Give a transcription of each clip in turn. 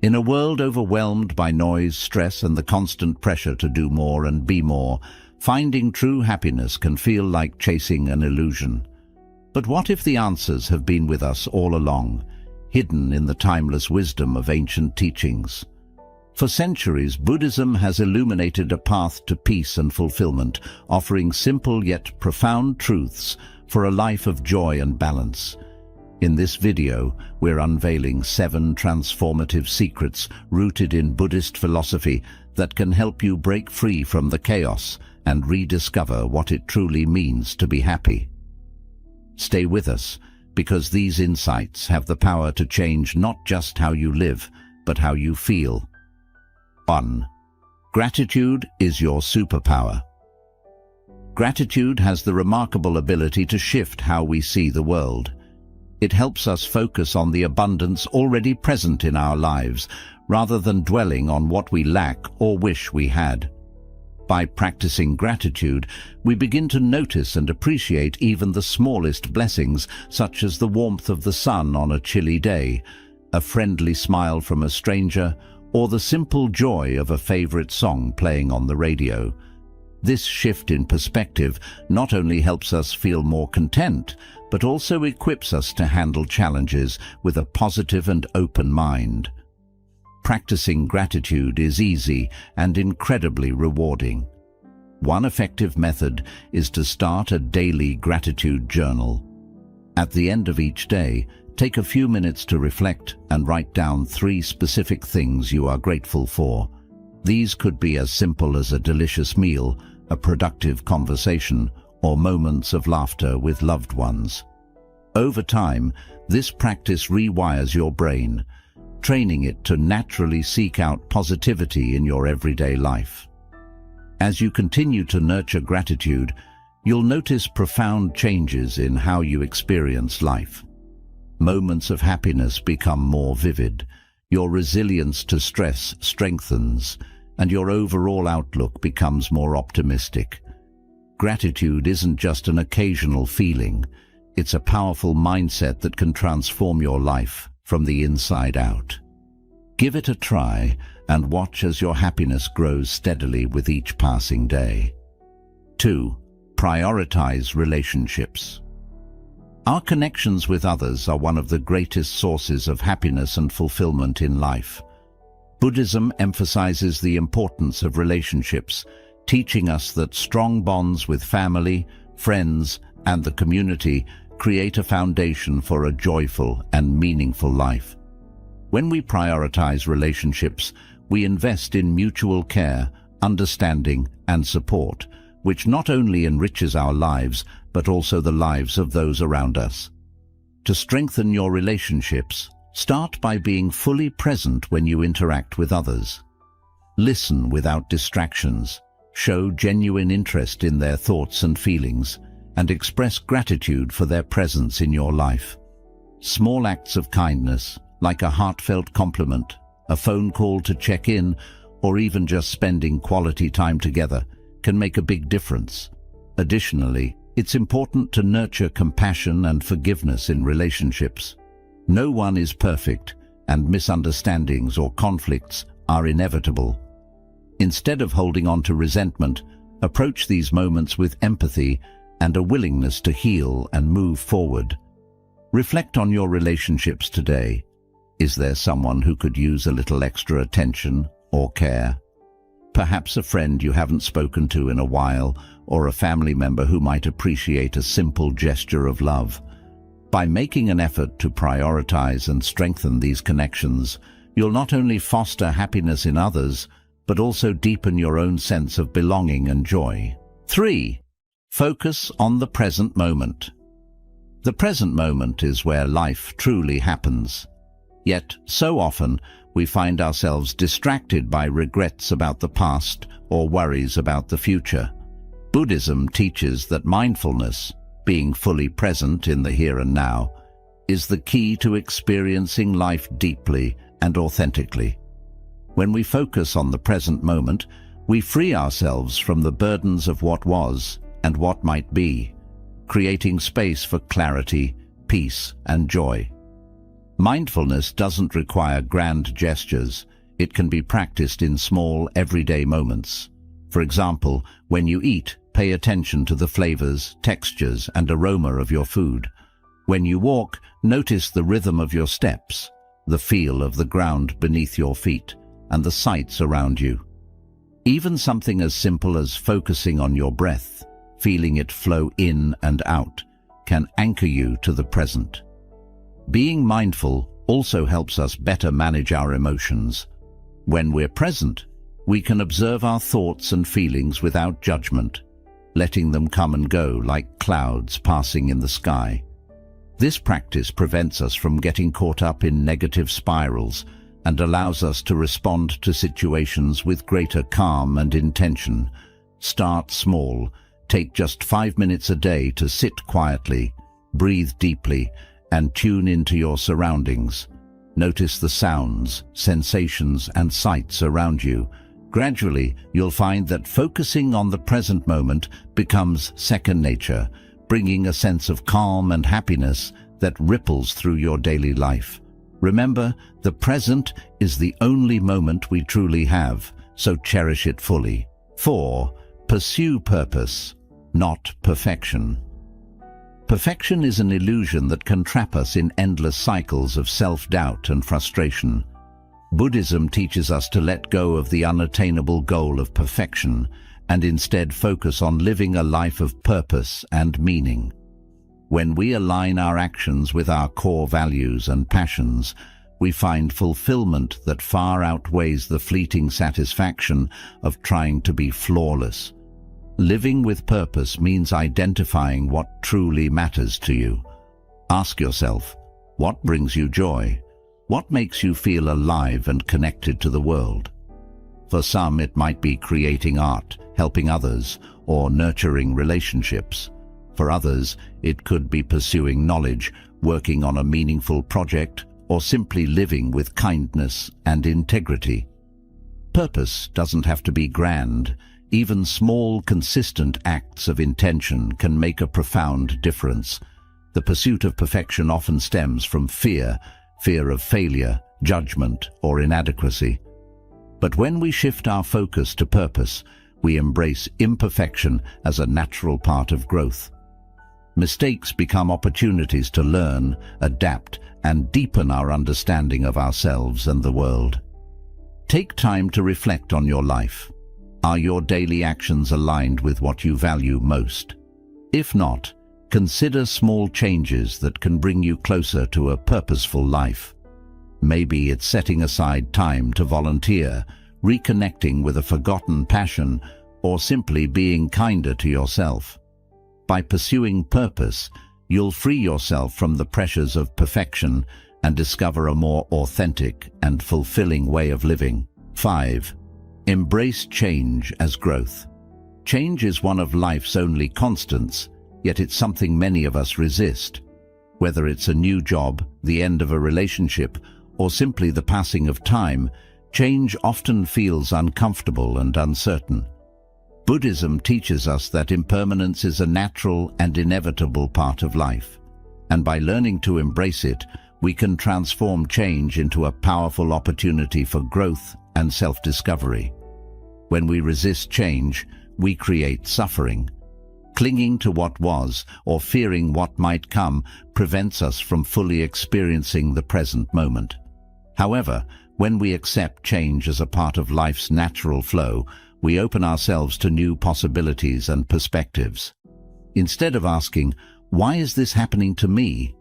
In a world overwhelmed by noise, stress, and the constant pressure to do more and be more, finding true happiness can feel like chasing an illusion. But what if the answers have been with us all along, hidden in the timeless wisdom of ancient teachings? For centuries, Buddhism has illuminated a path to peace and fulfillment, offering simple yet profound truths for a life of joy and balance. In this video, we're unveiling 7 transformative secrets rooted in Buddhist philosophy that can help you break free from the chaos and rediscover what it truly means to be happy. Stay with us, because these insights have the power to change not just how you live, but how you feel. 1. Gratitude is your superpower. Gratitude has the remarkable ability to shift how we see the world. It helps us focus on the abundance already present in our lives, rather than dwelling on what we lack or wish we had. By practicing gratitude, we begin to notice and appreciate even the smallest blessings, such as the warmth of the sun on a chilly day, a friendly smile from a stranger, or the simple joy of a favorite song playing on the radio. This shift in perspective not only helps us feel more content, but also equips us to handle challenges with a positive and open mind. Practicing gratitude is easy and incredibly rewarding. One effective method is to start a daily gratitude journal. At the end of each day, take a few minutes to reflect and write down 3 specific things you are grateful for. These could be as simple as a delicious meal, a productive conversation, or moments of laughter with loved ones. Over time, this practice rewires your brain, training it to naturally seek out positivity in your everyday life. As you continue to nurture gratitude, you'll notice profound changes in how you experience life. Moments of happiness become more vivid, your resilience to stress strengthens, and your overall outlook becomes more optimistic. Gratitude isn't just an occasional feeling, it's a powerful mindset that can transform your life from the inside out. Give it a try and watch as your happiness grows steadily with each passing day. 2. Prioritize relationships. Our connections with others are one of the greatest sources of happiness and fulfillment in life. Buddhism emphasizes the importance of relationships, teaching us that strong bonds with family, friends, and the community create a foundation for a joyful and meaningful life. When we prioritize relationships, we invest in mutual care, understanding, and support, which not only enriches our lives, but also the lives of those around us. To strengthen your relationships, start by being fully present when you interact with others. Listen without distractions, show genuine interest in their thoughts and feelings, and express gratitude for their presence in your life. Small acts of kindness, like a heartfelt compliment, a phone call to check in, or even just spending quality time together, can make a big difference. Additionally, it's important to nurture compassion and forgiveness in relationships. No one is perfect, and misunderstandings or conflicts are inevitable. Instead of holding on to resentment, approach these moments with empathy and a willingness to heal and move forward. Reflect on your relationships today. Is there someone who could use a little extra attention or care? Perhaps a friend you haven't spoken to in a while, or a family member who might appreciate a simple gesture of love. By making an effort to prioritize and strengthen these connections, you'll not only foster happiness in others, but also deepen your own sense of belonging and joy. 3. Focus on the present moment. The present moment is where life truly happens. Yet, so often, we find ourselves distracted by regrets about the past or worries about the future. Buddhism teaches that mindfulness, being fully present in the here and now, is the key to experiencing life deeply and authentically. When we focus on the present moment, we free ourselves from the burdens of what was and what might be, creating space for clarity, peace, and joy. Mindfulness doesn't require grand gestures. It can be practiced in small, everyday moments. For example, when you eat, pay attention to the flavors, textures, and aroma of your food. When you walk, notice the rhythm of your steps, the feel of the ground beneath your feet, and the sights around you. Even something as simple as focusing on your breath, feeling it flow in and out, can anchor you to the present. Being mindful also helps us better manage our emotions. When we're present, we can observe our thoughts and feelings without judgment, letting them come and go like clouds passing in the sky. This practice prevents us from getting caught up in negative spirals and allows us to respond to situations with greater calm and intention. Start small. Take just 5 minutes a day to sit quietly, breathe deeply, and tune into your surroundings. Notice the sounds, sensations, and sights around you. Gradually, you'll find that focusing on the present moment becomes second nature, bringing a sense of calm and happiness that ripples through your daily life. Remember, the present is the only moment we truly have, so cherish it fully. 4. Pursue purpose, not perfection. Perfection is an illusion that can trap us in endless cycles of self-doubt and frustration. Buddhism teaches us to let go of the unattainable goal of perfection and instead focus on living a life of purpose and meaning. When we align our actions with our core values and passions, we find fulfillment that far outweighs the fleeting satisfaction of trying to be flawless. Living with purpose means identifying what truly matters to you. Ask yourself, what brings you joy? What makes you feel alive and connected to the world? For some, it might be creating art, helping others, or nurturing relationships. For others, it could be pursuing knowledge, working on a meaningful project, or simply living with kindness and integrity. Purpose doesn't have to be grand. Even small, consistent acts of intention can make a profound difference. The pursuit of perfection often stems from fear of failure, judgment, or inadequacy. But when we shift our focus to purpose, we embrace imperfection as a natural part of growth. Mistakes become opportunities to learn, adapt, and deepen our understanding of ourselves and the world. Take time to reflect on your life. Are your daily actions aligned with what you value most? If not, consider small changes that can bring you closer to a purposeful life. Maybe it's setting aside time to volunteer, reconnecting with a forgotten passion, or simply being kinder to yourself. By pursuing purpose, you'll free yourself from the pressures of perfection and discover a more authentic and fulfilling way of living. 5. Embrace change as growth. Change is one of life's only constants, yet it's something many of us resist. Whether it's a new job, the end of a relationship, or simply the passing of time, change often feels uncomfortable and uncertain. Buddhism teaches us that impermanence is a natural and inevitable part of life, and by learning to embrace it, we can transform change into a powerful opportunity for growth and self-discovery. When we resist change, we create suffering. Clinging to what was or fearing what might come prevents us from fully experiencing the present moment. However, when we accept change as a part of life's natural flow, we open ourselves to new possibilities and perspectives. Instead of asking, "Why is this happening to me?"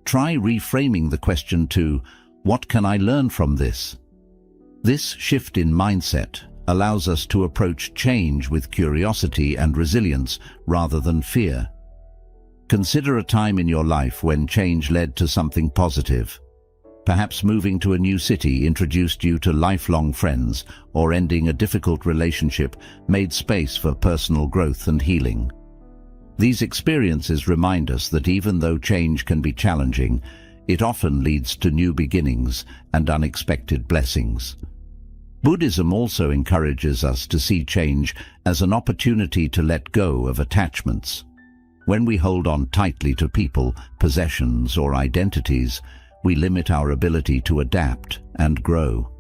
try reframing the question to, "What can I learn from this?" This shift in mindset allows us to approach change with curiosity and resilience rather than fear. Consider a time in your life when change led to something positive. Perhaps moving to a new city introduced you to lifelong friends, or ending a difficult relationship made space for personal growth and healing. These experiences remind us that even though change can be challenging, it often leads to new beginnings and unexpected blessings. Buddhism also encourages us to see change as an opportunity to let go of attachments. When we hold on tightly to people, possessions, or identities, we limit our ability to adapt and grow.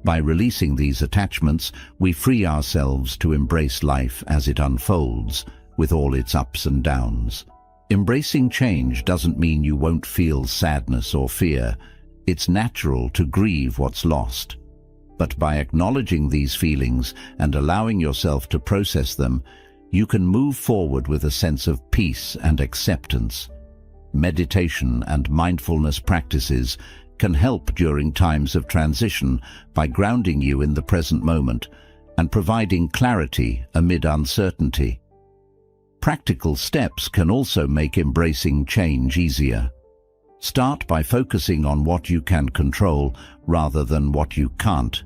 By releasing these attachments, we free ourselves to embrace life as it unfolds, with all its ups and downs. Embracing change doesn't mean you won't feel sadness or fear. It's natural to grieve what's lost. But by acknowledging these feelings and allowing yourself to process them, you can move forward with a sense of peace and acceptance. Meditation and mindfulness practices can help during times of transition by grounding you in the present moment and providing clarity amid uncertainty. Practical steps can also make embracing change easier. Start by focusing on what you can control rather than what you can't.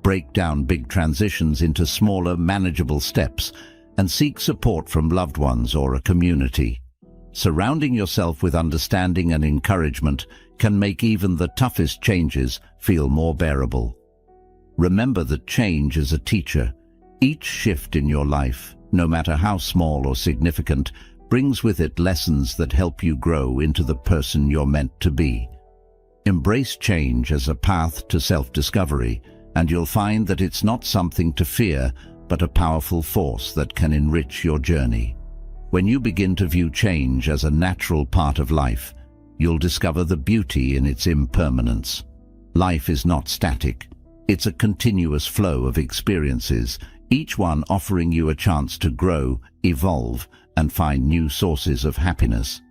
Break down big transitions into smaller, manageable steps and seek support from loved ones or a community. Surrounding yourself with understanding and encouragement can make even the toughest changes feel more bearable. Remember that change is a teacher. Each shift in your life, no matter how small or significant, brings with it lessons that help you grow into the person you're meant to be. Embrace change as a path to self-discovery, and you'll find that it's not something to fear, but a powerful force that can enrich your journey. When you begin to view change as a natural part of life, you'll discover the beauty in its impermanence. Life is not static. It's a continuous flow of experiences, each one offering you a chance to grow, evolve, and find new sources of happiness.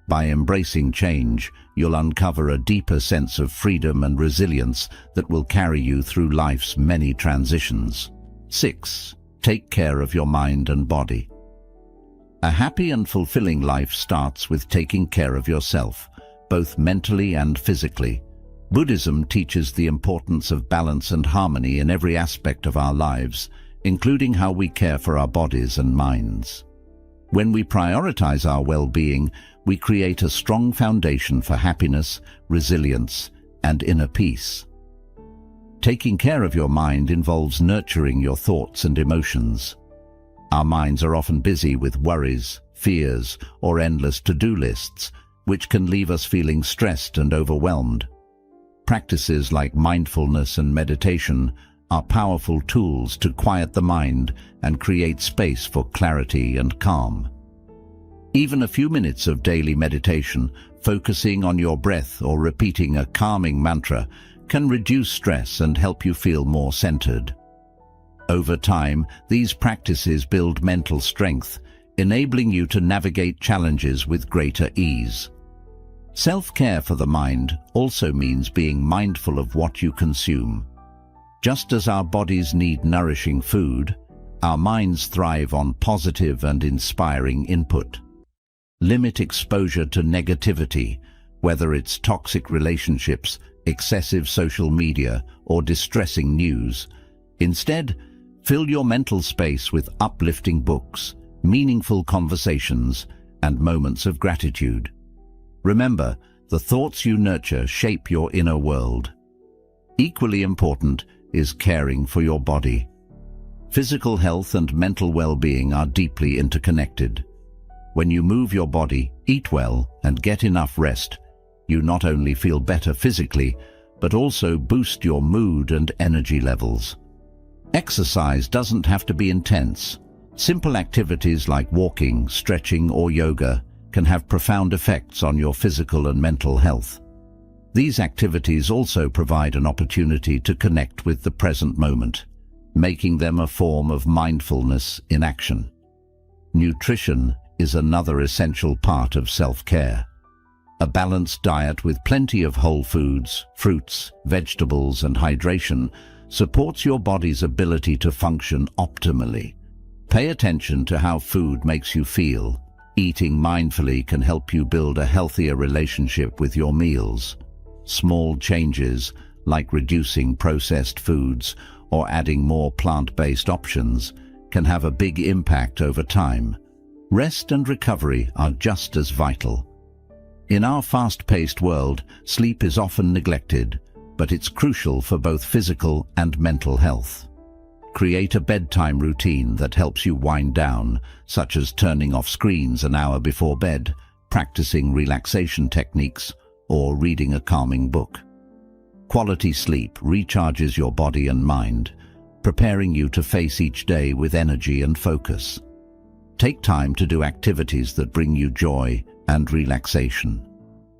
By embracing change, you'll uncover a deeper sense of freedom and resilience that will carry you through life's many transitions. 6. Take care of your mind and body. A happy and fulfilling life starts with taking care of yourself, both mentally and physically. Buddhism teaches the importance of balance and harmony in every aspect of our lives, including how we care for our bodies and minds. When we prioritize our well-being, we create a strong foundation for happiness, resilience, and inner peace. Taking care of your mind involves nurturing your thoughts and emotions. Our minds are often busy with worries, fears, or endless to-do lists, which can leave us feeling stressed and overwhelmed. Practices like mindfulness and meditation are powerful tools to quiet the mind and create space for clarity and calm. Even a few minutes of daily meditation, focusing on your breath or repeating a calming mantra, can reduce stress and help you feel more centered. Over time, these practices build mental strength, enabling you to navigate challenges with greater ease. Self-care for the mind also means being mindful of what you consume. Just as our bodies need nourishing food, our minds thrive on positive and inspiring input. Limit exposure to negativity, whether it's toxic relationships, excessive social media, or distressing news. Instead, fill your mental space with uplifting books, meaningful conversations, and moments of gratitude. Remember, the thoughts you nurture shape your inner world. Equally important is caring for your body. Physical health and mental well-being are deeply interconnected. When you move your body, eat well, and get enough rest, you not only feel better physically, but also boost your mood and energy levels. Exercise doesn't have to be intense. Simple activities like walking, stretching, or yoga can have profound effects on your physical and mental health. These activities also provide an opportunity to connect with the present moment, making them a form of mindfulness in action. Nutrition is another essential part of self-care. A balanced diet with plenty of whole foods, fruits, vegetables, and hydration supports your body's ability to function optimally. Pay attention to how food makes you feel. Eating mindfully can help you build a healthier relationship with your meals. Small changes, like reducing processed foods or adding more plant-based options, can have a big impact over time. Rest and recovery are just as vital. In our fast-paced world, sleep is often neglected, but it's crucial for both physical and mental health. Create a bedtime routine that helps you wind down, such as turning off screens an hour before bed, practicing relaxation techniques, or reading a calming book. Quality sleep recharges your body and mind, preparing you to face each day with energy and focus. Take time to do activities that bring you joy and relaxation.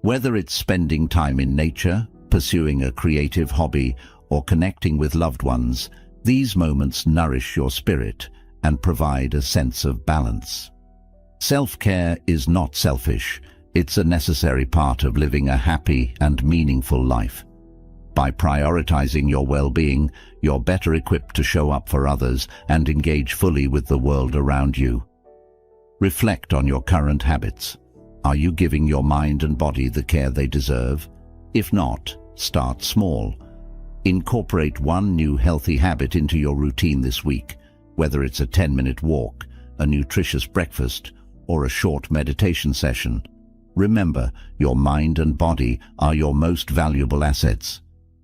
Whether it's spending time in nature, pursuing a creative hobby, or connecting with loved ones, these moments nourish your spirit and provide a sense of balance. Self-care is not selfish. It's a necessary part of living a happy and meaningful life. By prioritizing your well-being, you're better equipped to show up for others and engage fully with the world around you. Reflect on your current habits. Are you giving your mind and body the care they deserve? If not, start small. Incorporate one new healthy habit into your routine this week, whether it's a 10-minute walk, a nutritious breakfast, or a short meditation session. Remember, your mind and body are your most valuable assets.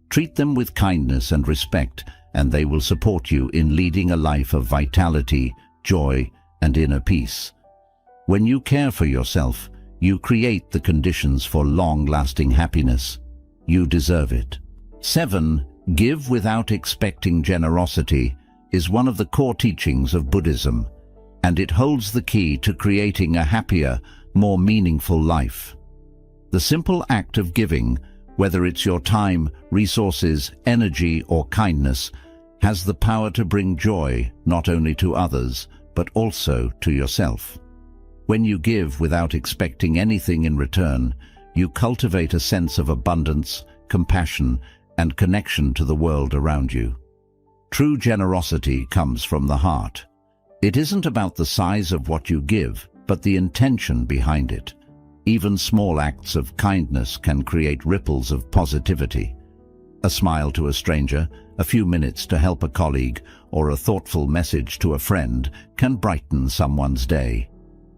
Treat them with kindness and respect, and they will support you in leading a life of vitality, joy, and inner peace. When you care for yourself, you create the conditions for long-lasting happiness. You deserve it. 7. Give without expecting generosity is one of the core teachings of Buddhism, and it holds the key to creating a happier, more meaningful life. The simple act of giving, whether it's your time, resources, energy, or kindness, has the power to bring joy not only to others, but also to yourself. When you give without expecting anything in return, you cultivate a sense of abundance, compassion, and connection to the world around you. True generosity comes from the heart. It isn't about the size of what you give, but the intention behind it. Even small acts of kindness can create ripples of positivity. A smile to a stranger, a few minutes to help a colleague, or a thoughtful message to a friend can brighten someone's day.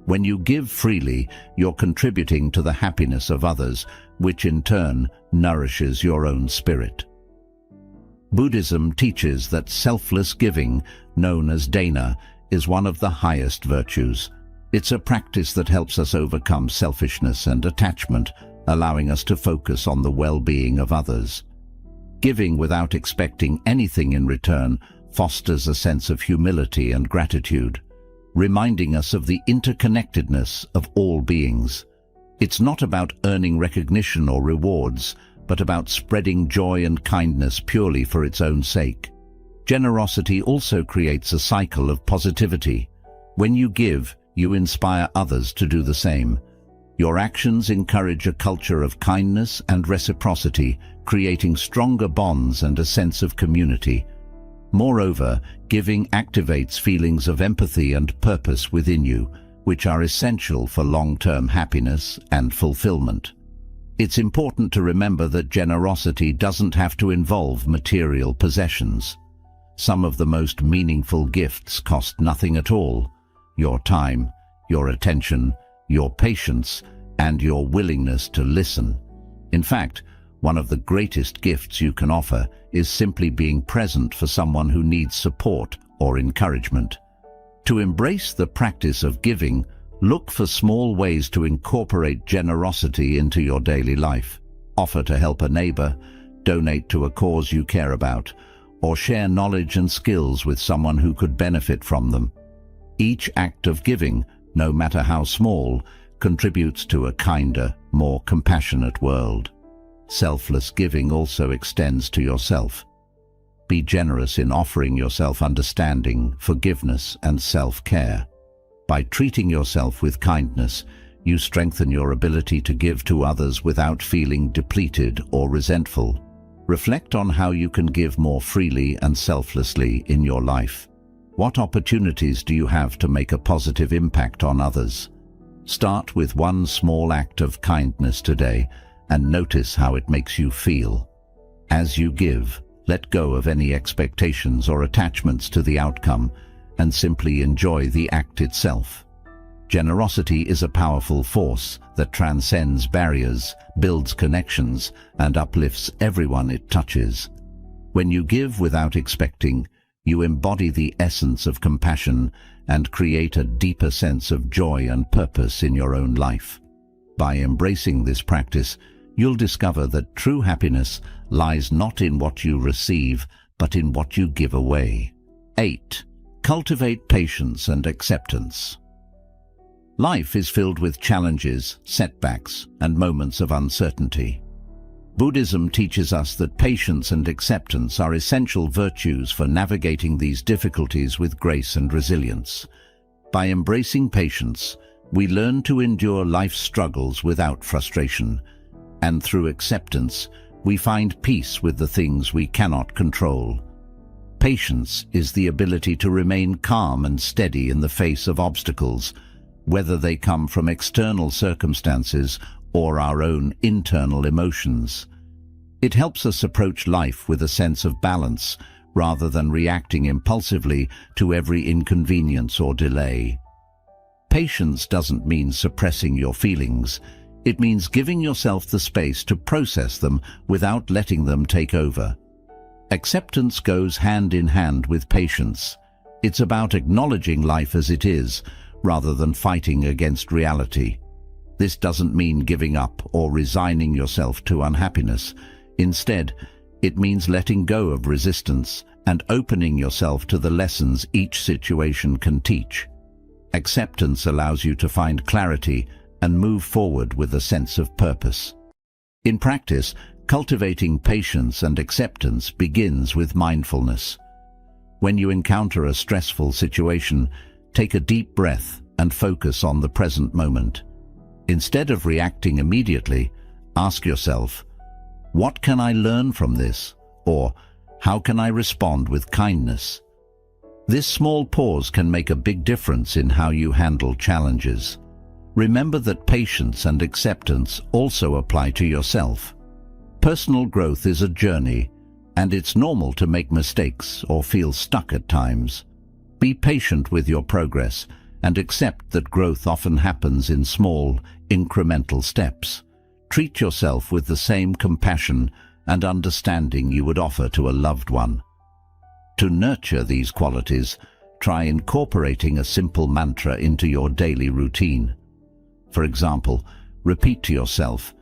When you give freely, you're contributing to the happiness of others, which in turn nourishes your own spirit. Buddhism teaches that selfless giving, known as dana, is one of the highest virtues. It's a practice that helps us overcome selfishness and attachment, allowing us to focus on the well-being of others. Giving without expecting anything in return fosters a sense of humility and gratitude, reminding us of the interconnectedness of all beings. It's not about earning recognition or rewards, but about spreading joy and kindness purely for its own sake. Generosity also creates a cycle of positivity. When you give, you inspire others to do the same. Your actions encourage a culture of kindness and reciprocity, creating stronger bonds and a sense of community. Moreover, giving activates feelings of empathy and purpose within you, which are essential for long-term happiness and fulfillment. It's important to remember that generosity doesn't have to involve material possessions. Some of the most meaningful gifts cost nothing at all. Your time, your attention, your patience, and your willingness to listen. In fact, one of the greatest gifts you can offer is simply being present for someone who needs support or encouragement. To embrace the practice of giving, look for small ways to incorporate generosity into your daily life. Offer to help a neighbor, donate to a cause you care about, or share knowledge and skills with someone who could benefit from them. Each act of giving, no matter how small, contributes to a kinder, more compassionate world. Selfless giving also extends to yourself. Be generous in offering yourself understanding, forgiveness, and self-care. By treating yourself with kindness, you strengthen your ability to give to others without feeling depleted or resentful. Reflect on how you can give more freely and selflessly in your life. What opportunities do you have to make a positive impact on others? Start with one small act of kindness today and notice how it makes you feel. As you give, let go of any expectations or attachments to the outcome and simply enjoy the act itself. Generosity is a powerful force that transcends barriers, builds connections, and uplifts everyone it touches. When you give without expecting, you embody the essence of compassion and create a deeper sense of joy and purpose in your own life. By embracing this practice, you'll discover that true happiness lies not in what you receive, but in what you give away. 8. Cultivate patience and acceptance. Life is filled with challenges, setbacks, and moments of uncertainty. Buddhism teaches us that patience and acceptance are essential virtues for navigating these difficulties with grace and resilience. By embracing patience, we learn to endure life's struggles without frustration, and through acceptance, we find peace with the things we cannot control. Patience is the ability to remain calm and steady in the face of obstacles, whether they come from external circumstances or our own internal emotions. It helps us approach life with a sense of balance, rather than reacting impulsively to every inconvenience or delay. Patience doesn't mean suppressing your feelings. It means giving yourself the space to process them without letting them take over. Acceptance goes hand in hand with patience. It's about acknowledging life as it is, rather than fighting against reality. This doesn't mean giving up or resigning yourself to unhappiness. Instead, it means letting go of resistance and opening yourself to the lessons each situation can teach. Acceptance allows you to find clarity and move forward with a sense of purpose. In practice, cultivating patience and acceptance begins with mindfulness. When you encounter a stressful situation, take a deep breath and focus on the present moment. Instead of reacting immediately, ask yourself, "What can I learn from this?" Or, "How can I respond with kindness?" This small pause can make a big difference in how you handle challenges. Remember that patience and acceptance also apply to yourself. Personal growth is a journey, and it's normal to make mistakes or feel stuck at times. Be patient with your progress and accept that growth often happens in small, incremental steps. Treat yourself with the same compassion and understanding you would offer to a loved one. To nurture these qualities, try incorporating a simple mantra into your daily routine. For example, repeat to yourself,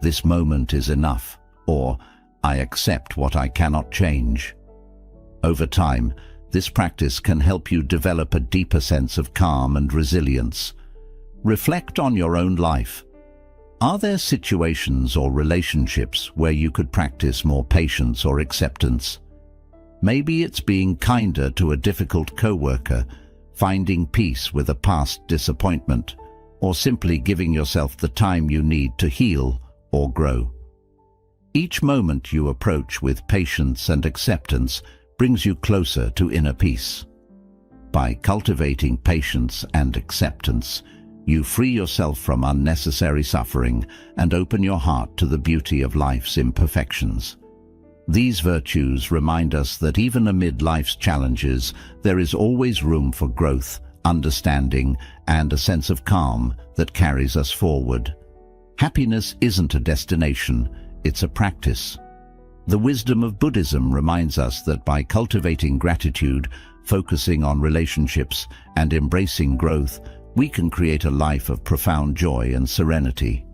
"This moment is enough," or "I accept what I cannot change." Over time, this practice can help you develop a deeper sense of calm and resilience. Reflect on your own life. Are there situations or relationships where you could practice more patience or acceptance? Maybe it's being kinder to a difficult coworker, finding peace with a past disappointment, or simply giving yourself the time you need to heal or grow. Each moment you approach with patience and acceptance brings you closer to inner peace. By cultivating patience and acceptance, you free yourself from unnecessary suffering and open your heart to the beauty of life's imperfections. These virtues remind us that even amid life's challenges, there is always room for growth, understanding, and a sense of calm that carries us forward. Happiness isn't a destination, it's a practice. The wisdom of Buddhism reminds us that by cultivating gratitude, focusing on relationships, and embracing growth, we can create a life of profound joy and serenity.